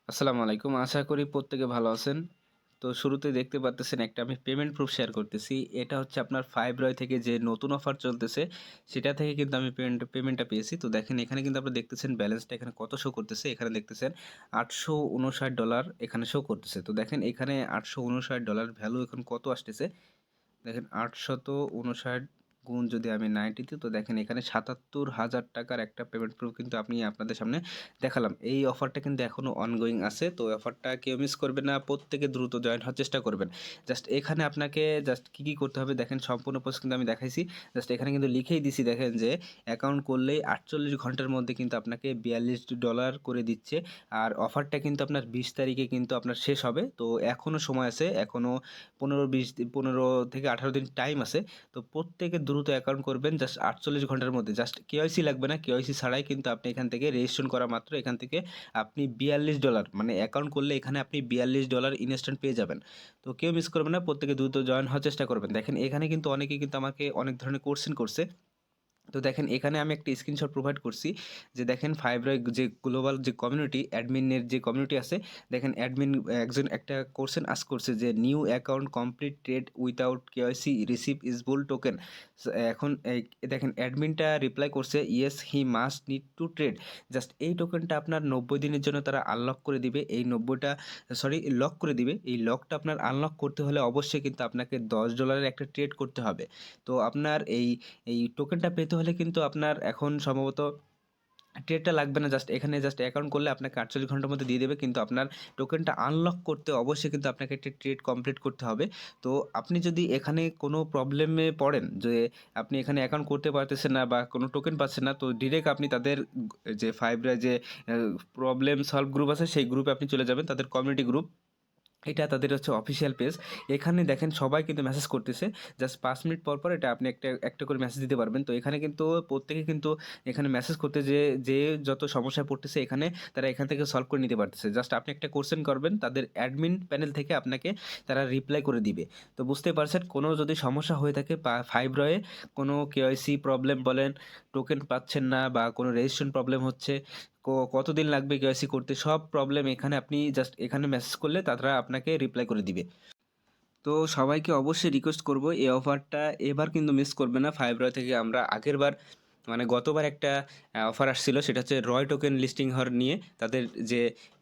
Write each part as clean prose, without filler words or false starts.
আসসালামু আলাইকুম। আশা করি প্রত্যেকে ভালো আছেন। তো শুরুতেই দেখতে পারতেছেন একটা আমি পেমেন্ট প্রুফ শেয়ার করতেছি। এটা হচ্ছে আপনার ফাইভরয় থেকে যে নতুন অফার চলতেছে, সেটা থেকে কিন্তু আমি পেমেন্টটা পেয়েছি। তো দেখেন এখানে কিন্তু আপনারা দেখতেছেন ব্যালেন্সটা এখানে কত শো করতেছে। এখানে দেখতেছেন $859 এখানে শো করতেছে। তো দেখেন এখানে $859 ভ্যালু এখন কত আসতেছে? দেখেন 859 গুণ যদি আমি 90 দিই তো দেখেন এখানে ৳৭৭,০০০ একটা পেমেন্ট প্রুফ কিন্তু আমি আপনাদের সামনে দেখালাম। এই অফারটা কিন্তু এখনও অনগোয়িং আছে। তো অফারটা কেউ মিস করবেন না। প্রত্যেকে দ্রুত জয়েন হওয়ার চেষ্টা করবেন। জাস্ট এখানে আপনাকে জাস্ট কি করতে হবে দেখেন সম্পূর্ণ প্রসেস কিন্তু আমি দেখাইছি। জাস্ট এখানে কিন্তু লিখেই দিছি দেখেন যে অ্যাকাউন্ট করলেই ৪৮ ঘন্টার মধ্যে কিন্তু আপনাকে $৪২ করে দিচ্ছে। আর অফারটা কিন্তু আপনার ২০ তারিখে কিন্তু আপনার শেষ হবে। তো এখনও সময় আছে। এখনও ১৫ থেকে ১৮ দিন টাইম আছে। তো প্রত্যেকে দ্রুত অ্যাকাউন্ট করবেন জাস্ট ৪৮ ঘন্টার মধ্যে। জাস্ট কেওয়াইসি লাগবে না। কেওয়াইসি ছাড়াই কিন্তু আপনি এখান থেকে রেজিস্ট্রেশন করা মাত্র এখান থেকে আপনি $৪২ মানে অ্যাকাউন্ট করলে এখানে আপনি $৪২ ইনস্ট্যান্ট পেয়ে যাবেন। তো কেউ মিস করবেন না। প্রত্যেকে দ্রুত জয়েন হওয়ার চেষ্টা করবেন। দেখেন এখানে কিন্তু অনেকেই কিন্তু আমাকে অনেক ধরনের কোয়েশ্চেন করছে। তো দেখেন এখানে আমি একটা স্ক্রিনশট প্রোভাইড করছি যে দেখেন ফাইভরয় যে গ্লোবাল যে কমিউনিটি অ্যাডমিনের যে কমিউনিটি আছে দেখেন অ্যাডমিন একজন একটা কোশ্চেন আস্ক করছে যে new account complete trade without KYC receive is bull token. এখন দেখেন অ্যাডমিনটা রিপ্লাই করছে yes he must need to trade. Just এই টোকেনটা আপনার 90 দিনের জন্য তারা আনলক করে দিবে। এই 90টা লক করে দিবে। এই লকটা আপনার আনলক করতে হলে অবশ্যই কিন্তু আপনাকে $10 একটা ট্রেড করতে হবে। তো আপনার এই টোকেনটা পেতে হলে কিন্তু আপনার এখন সম্ভবত ট্রেডটা লাগবে না। জাস্ট এখানে জাস্ট অ্যাকাউন্ট করলে আপনাকে ৪৮ ঘন্টার মধ্যে দিয়ে দেবে। কিন্তু আপনার টোকেনটা আনলক করতে অবশ্যই কিন্তু আপনাকে একটা ট্রেড কমপ্লিট করতে হবে। তো আপনি যদি এখানে কোনো প্রবলেমে পড়েন যে আপনি এখানে অ্যাকাউন্ট করতে পারতেছেন না বা কোনো টোকেন পাচ্ছেন না, তো ডিরেক্ট আপনি তাদের যে ফাইভরা যে প্রবলেম সলভ গ্রুপ আছে সেই গ্রুপে আপনি চলে যাবেন, তাদের কমিউনিটি গ্রুপ। এটা তাদের হচ্ছে অফিসিয়াল পেজ। এখানে দেখেন সবাই কিন্তু মেসেজ করতেছে। জাস্ট ৫ মিনিট পর, পর এটা আপনি একটা করে মেসেজ দিতে পারবেন। তো এখানে কিন্তু প্রত্যেকে কিন্তু এখানে মেসেজ করতে যে যত সমস্যায় পড়তেছে এখানে তারা এখান থেকে সলভ করে নিতে পারতেছে। জাস্ট আপনি একটা কোয়েশ্চেন করবেন, তাদের অ্যাডমিন প্যানেল থেকে আপনাকে তারা রিপ্লাই করে দিবে। তো বুঝতেই পারছেন কোনো যদি সমস্যা হয়ে থাকে ফাইভরয়ে কোনো কেওয়াইসি প্রবলেম বলেন, টোকেন পাচ্ছেন না বা কোনো রেজিস্ট্রেশন প্রবলেম হচ্ছে, কতদিন লাগবে কেওয়াইসি করতে, সব প্রবলেম এখানে আপনি জাস্ট এখানে মেসেজ করলে তারা আপনাকে রিপ্লাই করে দিবে। তো সবাইকে অবশ্যই রিকোয়েস্ট করব এই অফারটা এবার কিন্তু মিস করবে না। ফাইভরয় থেকে আমরা আগেরবার মানে গতবার একটা অফার আসছিল, সেটা হচ্ছে রয় টোকেন লিস্টিং হওয়ার নিয়ে যে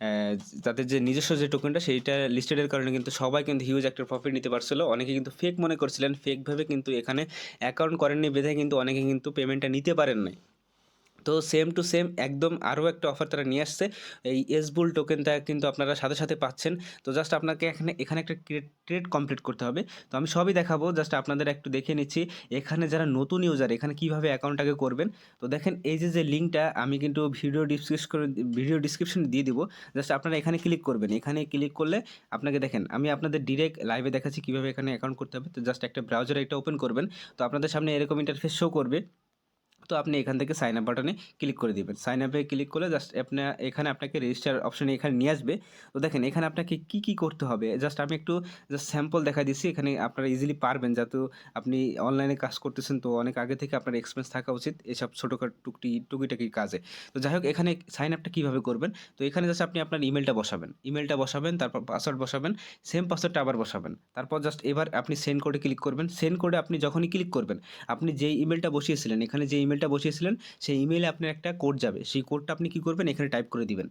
আহ, তাদের যে নিজস্ব যে টোকেনটা সেইটা লিস্টেডের কারণে কিন্তু সবাই কিন্তু হিউজ একটা প্রফিট নিতে পারছিল। অনেকে কিন্তু ফেক মনে করছিলেন, ফেকভাবে কিন্তু এখানে অ্যাকাউন্ট করেননি বিধায় কিন্তু অনেকে কিন্তু পেমেন্টটা নিতে পারেন নাই। তো সেম টু সেম একদম আরও একটা অফার তারা নিয়ে আসছে। এই এসবুল টোকেনটা কিন্তু আপনারা সাথে সাথে পাচ্ছেন। তো জাস্ট আপনাকে এখানে এখানে একটা ট্রেড কমপ্লিট করতে হবে। তো আমি সবই দেখাবো, জাস্ট আপনাদের একটু দেখে নিচ্ছি এখানে যারা নতুন ইউজার এখানে কীভাবে অ্যাকাউন্টটাকে করবেন। তো দেখেন এই যে লিঙ্কটা আমি কিন্তু ভিডিও ডিসক্রিপশনে দিয়ে দিব। জাস্ট আপনারা এখানে ক্লিক করবেন। এখানে ক্লিক করলে আপনাকে দেখেন আমি আপনাদের ডিরেক্ট লাইভে দেখাচ্ছি কীভাবে এখানে অ্যাকাউন্ট করতে হবে। তো জাস্ট একটা ব্রাউজারে এটা ওপেন করবেন। তো আপনাদের সামনে এরকম ইন্টারফেস শো করবে। তো আপনি এখান থেকে সাইন আপ বাটনে ক্লিক করে দিবেন। সাইন আপে ক্লিক করলে জাস্ট এখানে আপনাকে রেজিস্টার অপশনে এখানে নিয়ে আসবে। তো দেখেন এখানে আপনাকে কি করতে হবে জাস্ট আমি একটু জাস্ট স্যাম্পল দেখা দিচ্ছি। এখানে আপনারা ইজিলি পারবেন, যেহেতু আপনি অনলাইনে কাজ করতেছেন তো অনেক আগে থেকে আপনার এক্সপেরিয়েন্স থাকা উচিত এসব ছোটোখাটো টুকিটাকি কাজে। তো যাই হোক এখানে সাইন আপটা কীভাবে করবেন, তো এখানে জাস্ট আপনি আপনার ইমেলটা বসাবেন, তারপর পাসওয়ার্ড বসাবেন, সেম পাসওয়ার্ডটা আবার বসাবেন। তারপর জাস্ট এবার আপনি সেন্ড কোডে ক্লিক করবেন। সেন্ড কোডে আপনি যখনই ক্লিক করবেন আপনি যেই ইমেলটা বসিয়েছিলেন, এখানে যে ইমেলটা বসিয়েছিলেন সেই ইমেইলে আপনার একটা কোড যাবে। সেই কোডটা আপনি কী করবেন এখানে টাইপ করে দিবেন।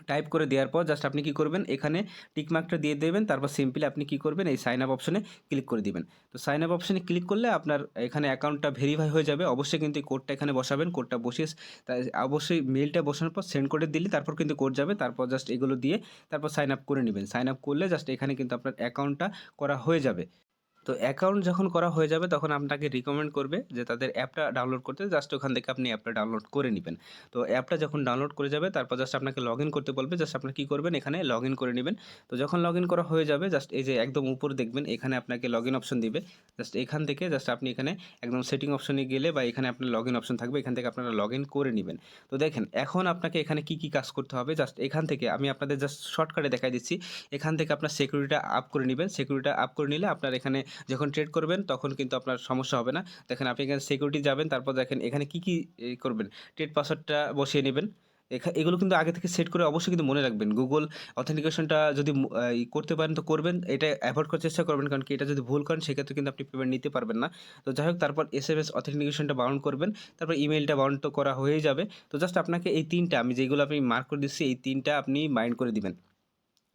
টাইপ করে দেওয়ার পর জাস্ট আপনি কী করবেন এখানে টিক মার্কটা দিয়ে দেবেন। তারপর সিম্পলি আপনি কী করবেন এই সাইন আপ অপশনে ক্লিক করে দিবেন। তো সাইন আপ অপশনে ক্লিক করলে আপনার এখানে অ্যাকাউন্টটা ভেরিফাই হয়ে যাবে। অবশ্যই কিন্তু এই কোডটা এখানে বসাবেন। কোডটা বসিয়ে তাই অবশ্যই মেইলটা বসানোর পর সেন্ড করে দিলে তারপর কিন্তু কোড যাবে। তারপর জাস্ট এগুলো দিয়ে তারপর সাইন আপ করে নেবেন। সাইন আপ করলে জাস্ট এখানে কিন্তু আপনার অ্যাকাউন্টটা করা হয়ে যাবে। তো অ্যাকাউন্ট যখন করা হয়ে যাবে তখন আপনাকে রিকমেন্ড করবে যে তাদের অ্যাপটা ডাউনলোড করতে। জাস্ট ওখান থেকে আপনি অ্যাপটা ডাউনলোড করে নেবেন। তো অ্যাপটা যখন ডাউনলোড করে যাবে তারপর জাস্ট আপনাকে লগইন করতে বলবে। জাস্ট আপনারা কী করবেন এখানে লগইন করে নেবেন। তো যখন লগইন করা হয়ে যাবে জাস্ট এই যে একদম উপরে দেখবেন এখানে আপনাকে লগইন অপশন দিবে। জাস্ট এখান থেকে জাস্ট আপনি এখানে একদম সেটিং অপশনে গেলে বা এখানে আপনার লগইন অপশন থাকবে, এখান থেকে আপনারা লগইন করে নেবেন। তো দেখেন এখন আপনাকে এখানে কি কাজ করতে হবে জাস্ট এখান থেকে আমি আপনাদের জাস্ট শর্টকাটে দেখাই দিচ্ছি। এখান থেকে আপনার সিকিউরিটিটা আপ করে নেবেন। সিকিউরিটিটা আপ করে নিলে আপনার এখানে যখন ট্রেড করবেন তখন কিন্তু আপনার সমস্যা হবে না। দেখেন আপনি এখানে সিকিউরিটি যাবেন, তারপর দেখেন এখানে কি করবেন, ট্রেড পাসওয়ার্ডটা বসিয়ে নেবেন। এগুলো কিন্তু আগে থেকে সেট করে অবশ্যই কিন্তু মনে রাখবেন। Google অথেন্টিকেশনটা যদি করতে পারেন তো করবেন। এটা এভয়েড করার চেষ্টা করবেন। কারণ কি এটা যদি ভুল করেন সেক্ষেত্রে কিন্তু আপনি পেমেন্ট নিতে পারবেন না। তো যাই হোক তারপর এসএমএস অথেন্টিকেশনটা বাউন্ড করবেন। তারপর ইমেইলটা বাউন্ড তো করা হয়েই যাবে। তো জাস্ট আপনাকে এই ৩ টা আমি যেগুলো আমি মার্ক করে দিচ্ছি এই ৩ টা আপনি মাইন্ড করে দিবেন।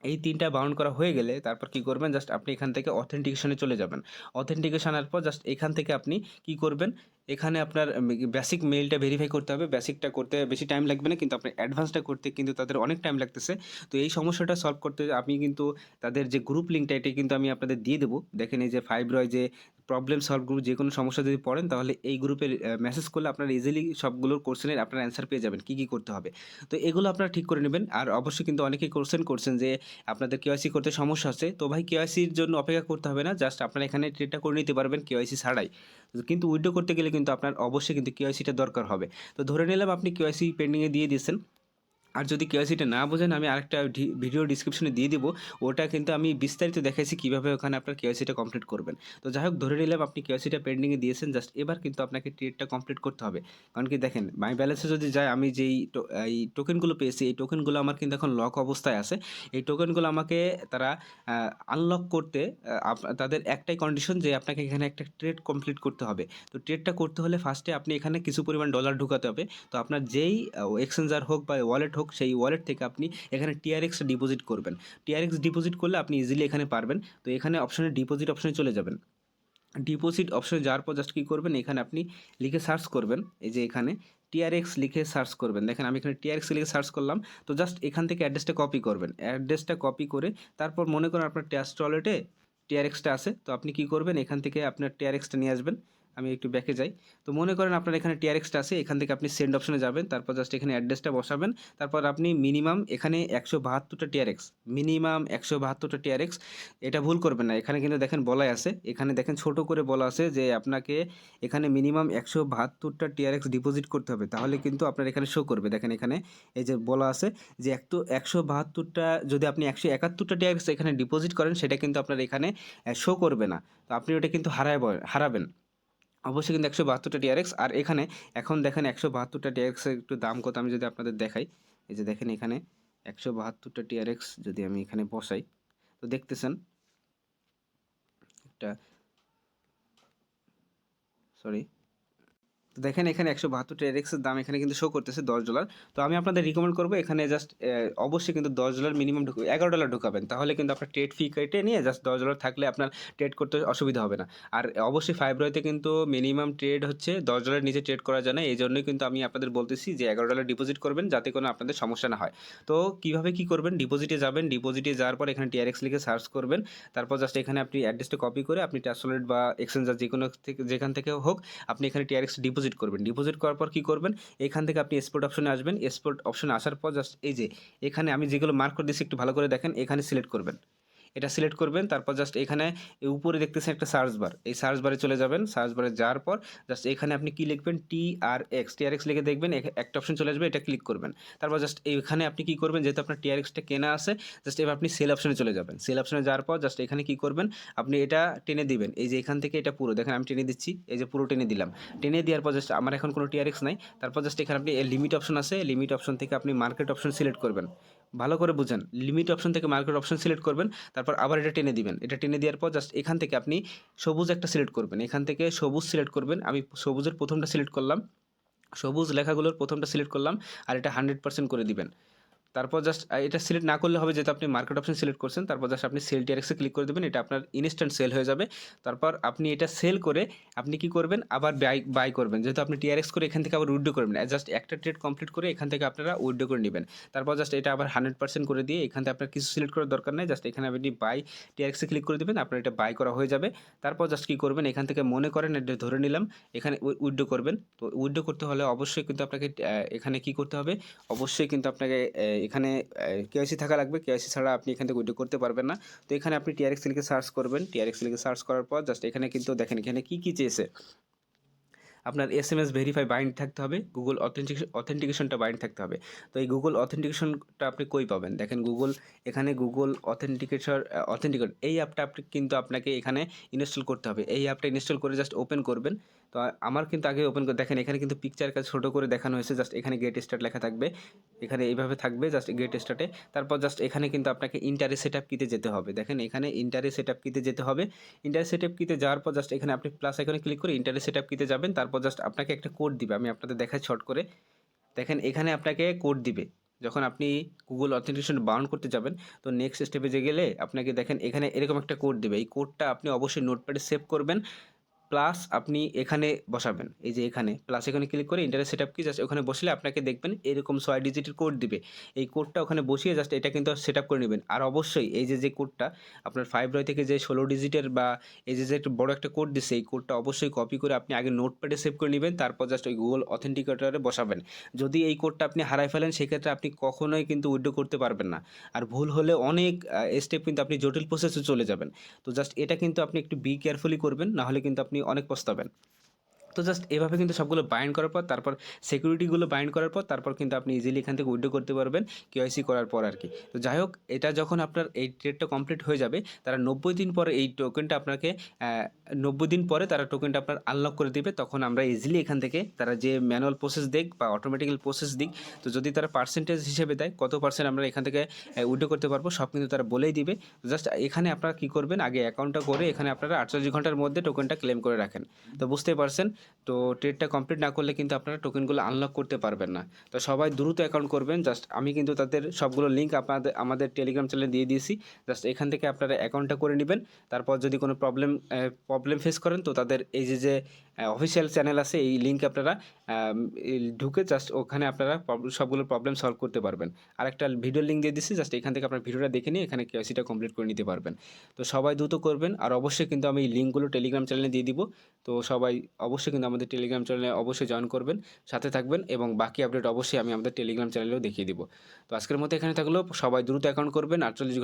এই ৩ টা বাউন্ড করা হয়ে গেলে তারপর কি করবেন জাস্ট আপনি এখান থেকে অথেন্টিকেশন এ চলে যাবেন। অথেন্টিকেশন আনার পর জাস্ট এখান থেকে আপনি কি করবেন, এখানে আপনার বেসিক মেইলটা ভেরিফাই করতে হবে। বেসিকটা করতে বেশি টাইম লাগবে না কিন্তু আপনার অ্যাডভান্সটা করতে কিন্তু তাদের অনেক টাইম লাগতেছে। তো এই সমস্যাটা সলভ করতে আমি কিন্তু তাদের যে গ্রুপ লিঙ্কটা এটা কিন্তু আমি আপনাদের দিয়ে দেবো। দেখেন এই যে ফাইব্রয় যে প্রবলেম সলভ গ্রুপ যেকোনো সমস্যা যদি পড়েন তাহলে এই গ্রুপে মেসেজ করলে আপনারা ইজিলি সবগুলোর কোয়েশ্চেনের আপনারা অ্যান্সার পেয়ে যাবেন। কি করতে হবে। তো এগুলো আপনারা ঠিক করে নেবেন। আর অবশ্যই কিন্তু অনেকেই কোয়েশ্চেন করছেন যে আপনাদের কেওয়াইসি করতে সমস্যা হচ্ছে। তো ভাই কেওয়াইসির জন্য অপেক্ষা করতে হবে না। জাস্ট আপনারা এখানে ট্রেডটা করে নিতে পারবেন কেওয়াইসি ছাড়াই। কিন্তু উইথড্র করতে গেলে কিন্তু আপনার অবশ্যই কিন্তু কেওয়াইসিটা দরকার হবে। তো ধরে নিলাম আপনি কেওয়াইসি পেন্ডিং এ দিয়ে দিয়েছেন। আর যদি কেওয়াইসিটা না বোঝেন আমি আরেকটা ভিডিও ডিসক্রিপশনে দিয়ে দিব। ওটা কিন্তু আমি বিস্তারিত দেখাইছি কীভাবে ওখানে আপনার কেওয়াইসিটা কমপ্লিট করবেন। তো যাই হোক ধরে নিলাম আপনি কেওয়াইসিটা পেন্ডিংয়ে দিয়েছেন, জাস্ট এবার কিন্তু আপনাকে ট্রেডটা কমপ্লিট করতে হবে। কারণ কি দেখেন মাই ব্যালেন্সে যদি যায় আমি যেই এই টোকেনগুলো পেয়েছি এই টোকেনগুলো আমার কিন্তু এখন লক অবস্থায় আছে। এই টোকেনগুলো আমাকে তারা আনলক করতে তাদের একটাই কন্ডিশন যে আপনাকে এখানে একটা ট্রেড কমপ্লিট করতে হবে। তো ট্রেডটা করতে হলে ফার্স্টে আপনি এখানে কিছু পরিমাণ ডলার ঢুকাতে হবে। তো আপনার যেই এক্সচেঞ্জার হোক বা ওয়ালেট হোক সেই ওয়ালেট থেকে আপনি এখানে টিআরএক্স ডিপোজিট করবেন। টিআরএক্স ডিপোজিট করলে আপনি ইজিলি এখানে পারবেন। তো এখানে অপশনে ডিপোজিট অপশনে চলে যাবেন। ডিপোজিট অপশনে যাওয়ার পর জাস্ট কী করবেন, এখানে আপনি লিখে সার্চ করবেন। এই যে এখানে টিআরএক্স লিখে সার্চ করবেন। দেখেন আমি এখানে টিআরএক্স লিখে সার্চ করলাম। তো জাস্ট এখান থেকে অ্যাড্রেসটা কপি করবেন। অ্যাড্রেসটা কপি করে তারপর মনে করেন আপনার ট্যাস্ট ওয়ালেটে টিআরএক্সটা আছে। তো আপনি কি করবেন, এখান থেকে আপনার টিআরএক্সটা নিয়ে আসবেন। আমি একটু ব্যাকে যাই। তো মনে করেন আপনার এখানে টিআরএক্সটা আছে। এখান থেকে আপনি সেন্ড অপশনে যাবেন। তারপর জাস্ট এখানে অ্যাড্রেসটা বসাবেন। তারপর আপনি মিনিমাম এখানে ১৭২টা টিআরএক্স, মিনিমাম ১৭২টা টিআরএক্স, এটা ভুল করবেন না। এখানে কিন্তু দেখেন বলাই আছে। এখানে দেখেন ছোট করে বলা আছে যে আপনাকে এখানে মিনিমাম ১৭২টা টিআরএক্স ডিপোজিট করতে হবে। তাহলে কিন্তু আপনার এখানে শো করবে। দেখেন এখানে এই যে বলা আছে যে ১৭২টা যদি আপনি ১৭১টা টিআরএক্স এখানে ডিপোজিট করেন সেটা কিন্তু আপনার এখানে শো করবে না। তো আপনি ওটা কিন্তু হারাবেন। অবশ্যই কিন্তু ১৭২টা টিআরএক্স। আর এখানে এখন দেখেন ১৭২টা টিআরএক্স এর একটু দাম কত আমি যদি আপনাদের দেখাই। এই যে দেখেন এখানে ১৭২টা টিআরএক্স যদি আমি এখানে বসাই তো দেখতেছেন একটা সরি। তো দেখেন এখানে ১৭২ টেরেক্সের দাম এখানে কিন্তু শো করতেছে $10। তো আমি আপনাদের রিকমেন্ড করব এখানে জাস্ট অবশ্যই কিন্তু $10 মিনিমাম $11 ঢুকাবেন। তাহলে কিন্তু আপনার ট্রেড ফি কেটে নিয়ে জাস্ট $10 থাকলে আপনার ট্রেড করতে অসুবিধা হবে না। আর অবশ্যই ফাইব্রয়তে কিন্তু মিনিমাম ট্রেড হচ্ছে $10 নিচে ট্রেড করা যায় না। এইজন্যই কিন্তু আমি আপনাদের বলতেছি যে $11 ডিপোজিট করবেন যাতে কোনো আপনাদের সমস্যা না হয়। তো কিভাবে কি করবেন, ডিপোজিটে যাবেন। ডিপোজিটে যাওয়ার পর এখানে টিআরএক্স লিখে সার্চ করবেন। তারপর জাস্ট এখানে আপনি অ্যাড্রেসটা কপি করে আপনি ট্রাস্ট বা এক্সচেঞ্জার যেকোনো থেকে যেখান থেকে হোক আপনি এখানে টিআরএক্স ডিপোজিট করবেন। ডিপোজিট করার পর কি করবেন, এখান থেকে আপনি এক্সপোর্ট অপশনে আসবেন। এক্সপোর্ট অপশনে আসার পর জাস্ট এই যে এখানে আমি যেগুলো মার্ক করে দিয়েছি একটু ভালো করে দেখেন, এখানে সিলেক্ট করবেন। এটা সিলেক্ট করবেন। তারপর জাস্ট এখানে উপরে দেখতেছেন একটা সার্চ বার। এই সার্চ বারে চলে যাবেন। সার্চ বারে যাওয়ার পর জাস্ট এখানে আপনি কি লিখবেন, টিআরএক্স লিখে দেখবেন একটা অপশন চলে আসবে, এটা ক্লিক করবেন। তারপর জাস্ট এইখানে আপনি কি করবেন, যেহেতু আপনার টিআরএক্সটা কেনা আছে জাস্ট এবার আপনি সেল অপশনে চলে যাবেন। সেল অপশনে যাওয়ার পর জাস্ট এখানে কি করবেন, আপনি এটা টেনে দিবেন। এই যে এখান থেকে এটা পুরো দেখেন আমি টেনে দিচ্ছি। এই যে পুরো টেনে দিলাম। টেনে দেওয়ার পর জাস্ট আমার এখন কোনো টিআরএক্স নাই। তারপর জাস্ট এখানে আপনি লিমিট অপশন আছে। লিমিট অপশন থেকে আপনি মার্কেট অপশন সিলেক্ট করবেন। ভালো করে বুঝেন। লিমিট অপশন থেকে মার্কেট অপশন সিলেক্ট করবেন। তারপর আবার এটা টেনে দিবেন। এটা টেনে দেওয়ার পর জাস্ট এখান থেকে আপনি সবুজ একটা সিলেক্ট করবেন। এখান থেকে সবুজ সিলেক্ট করবেন। আমি সবুজের প্রথমটা সিলেক্ট করলাম। সবুজ লেখাগুলোর প্রথমটা সিলেক্ট করলাম। আর এটা 100% করে দিবেন। তারপর জাস্ট এটা সিলেক্ট না করলে হবে, যেহেতু আপনি মার্কেট অপশন সিলেক্ট করছেন। তারপর জাস্ট আপনি সেল টিআরএক্সে ক্লিক করে দেবেন। এটা আপনার ইনস্ট্যান্ট সেল হয়ে যাবে। তারপর আপনি এটা সেল করে আপনি কি করবেন, আবার বাই করবেন। যেহেতু আপনি টিআরএক্স করে এখান থেকে আবার উইথড্র করবেন। জাস্ট একটা ট্রেড কমপ্লিট করে এখান থেকে আপনারা উইথড্র করে নেবেন। তারপর জাস্ট এটা আবার 100% করে দিয়ে এখান থেকে আপনার কিছু সিলেক্ট করার দরকার নেই। জাস্ট এখানে আপনি বাই টিআরএক্সে ক্লিক করে দেবেন। আপনার এটা বাই করা হয়ে যাবে। তারপর জাস্ট কি করবেন, এখান থেকে মনে করেন এটা ধরে নিলাম এখানে উইথড্র করবেন। তো উইথড্র করতে হলে অবশ্যই কিন্তু আপনাকে এখানে কি করতে হবে, অবশ্যই কিন্তু আপনাকে এখানে কেওয়াইসি থাকা লাগবে। কেওয়াইসি ছাড়া আপনি এখান থেকে উইথড্র করতে পারবেন না। তো এখানে আপনি টিআরএক্স লিখে সার্চ করবেন। টিআরএক্স লিখে সার্চ করার পর জাস্ট এখানে কিন্তু দেখেন এখানে কি চেয়েছে, আপনার এসএমএস ভেরিফাই বাইন্ড থাকতে হবে, গুগল অথেন্টিকেশনটা বাইন্ড থাকতে হবে। তো এই গুগল অথেন্টিকেশনটা আপনি কই পাবেন, দেখেন এখানে গুগল অথেন্টিকেট এই অ্যাপটা আপনি কিন্তু আপনাকে এখানে ইনস্টল করতে হবে। এই অ্যাপটা ইনস্টল করে জাস্ট ওপেন করবেন। তো আমার কিন্তু আগে ওপেন করে দেখেন, এখানে কিন্তু পিকচার কাজ ছোটো করে দেখানো হয়েছে। জাস্ট এখানে গেট স্টার্ট লেখা থাকবে, এখানে এইভাবে থাকবে জাস্ট গেট স্টার্টে। তারপর জাস্ট এখানে কিন্তু আপনাকে ইন্টারে সেট আপ কিতে যেতে হবে। দেখেন এখানে ইন্টারে সেট আপ কিতে যেতে হবে। ইন্টারে সেট আপ কিতে যাওয়ার পর জাস্ট এখানে আপনি প্লাস আইকনে ক্লিক করে ইন্টারে সেট আপ কিতে যাবেন। তারপর জাস্ট আপনাকে একটা কোড দিবে, আমি আপনাদের দেখাই শর্ট করে। দেখেন এখানে আপনাকে কোড দিবে। যখন আপনি গুগল অথেন্টিকেশন বাউন্ড করতে যাবেন, তো নেক্সট স্টেপে যে গেলে আপনাকে দেখেন এখানে এরকম একটা কোড দিবে। এই কোডটা আপনি অবশ্যই নোটপ্যাডে সেভ করবেন, প্লাস আপনি এখানে বসাবেন। এই যে এখানে প্লাস এখানে ক্লিক করে ইন্টারনেট সেট আপ কি জাস্ট ওখানে বসলে আপনাকে দেখবেন এরকম 6 ডিজিটের কোড দিবে। এই কোডটা ওখানে বসিয়ে জাস্ট এটা কিন্তু সেট আপ করে নেবেন। আর অবশ্যই এই যে কোডটা আপনার ফাইব্রয় থেকে যে 16 ডিজিটের বা এই যে একটা বড় একটা কোড দিছে, এই কোডটা অবশ্যই কপি করে আপনি আগে নোটপ্যাডে সেভ করে নেবেন, তারপর জাস্ট ওই গুগল অথেন্টিকেটরে বসাবেন। যদি এই কোডটা আপনি হারাই ফেলেন, সেক্ষেত্রে আপনি কখনোই কিন্তু উইথড্র করতে পারবেন না। আর ভুল হলে অনেক স্টেপ কিন্তু আপনি জটিল প্রসেসে চলে যাবেন। তো জাস্ট এটা কিন্তু আপনি একটু বি কেয়ারফুলি করবেন, নাহলে কিন্তু আপনি অনেক পস্তাবেন। তো জাস্ট এভাবে কিন্তু সবগুলো বাইন্ড করার পর, তারপর সিকিউরিটিগুলো বাইন্ড করার পর, তারপর কিন্তু আপনি ইজিলি এখান থেকে উইথড্র করতে পারবেন কেওয়াইসি করার পর আর কি। তো যাই হোক, এটা যখন আপনার এই ট্রেডটা কমপ্লিট হয়ে যাবে, তারা 90 দিন পরে এই টোকেনটা আপনাকে 90 দিন পরে তারা টোকেনটা আপনার আনলক করে দিবে। তখন আমরা ইজিলি এখান থেকে তারা যে ম্যানুয়াল প্রসেস দিক বা অটোমেটিক্যাল প্রসেস দিক, তো যদি তারা পার্সেন্টেজ হিসেবে দেয় কত পার্সেন্ট আমরা এখান থেকে উইথড্র করতে পারবো, সব কিন্তু তারা বলেই দিবে। জাস্ট এখানে আপনারা কী করবেন, আগে অ্যাকাউন্টটা করে এখানে আপনারা 48 ঘন্টার মধ্যে টোকেনটা ক্লেম করে রাখেন। তো বুঝতেই পারছেন, তো ট্রেডটা কমপ্লিট না করলে কিন্তু আপনারা টোকেনগুলো আনলক করতে পারবেন না। তো সবাই দ্রুত অ্যাকাউন্ট করবেন। জাস্ট আমি কিন্তু তাদের সবগুলো লিঙ্ক আমাদের টেলিগ্রাম চ্যানেলে দিয়ে দিয়েছি। জাস্ট এখান থেকে আপনারা অ্যাকাউন্টটা করে নেবেন। তারপর যদি কোনো প্রবলেম ফেস করেন, তো তাদের এই যে অফিসিয়াল চ্যানেল আছে, এই লিঙ্কে আপনারা ঢুকে জাস্ট ওখানে আপনারা সবগুলো প্রবলেম সলভ করতে পারবেন। আর একটা ভিডিও লিঙ্ক দিয়ে দিচ্ছি, জাস্ট এখান থেকে আপনার ভিডিওটা দেখে নিয়ে এখানে কেওয়াইসিটা কমপ্লিট করে নিতে পারবেন। তো সবাই দ্রুত করবেন। আর অবশ্যই কিন্তু আমি এই লিঙ্কগুলো টেলিগ্রাম চ্যানেলে দিয়ে দিব। তো সবাই অবশ্যই কিন্তু আমাদের টেলিগ্রাম চ্যানেলে অবশ্যই জয়েন করবেন, সাথে থাকবেন, এবং বাকি আপডেট অবশ্যই আমি আমাদের টেলিগ্রাম চ্যানেলেও দেখিয়ে দিব। তো আজকের মতো এখানে থাকলো, সবাই দ্রুত অ্যাকাউন্ট করবেন। 48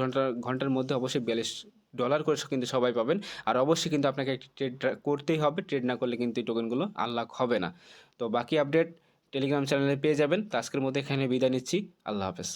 ঘন্টার মধ্যে অবশ্যই $42 করে কিন্তু সবাই পাবেন। আর অবশ্যই কিন্তু আপনাকে একটি ট্রেড করতেই হবে, ট্রেড না করলে কিন্তু এই টোকেনগুলো আনলক হবে না। তো বাকি আপডেট টেলিগ্রাম চ্যানেলে পেয়ে যাবেন। তো আজকের মতো এখানে বিদায় নিচ্ছি। আল্লাহ হাফেজ।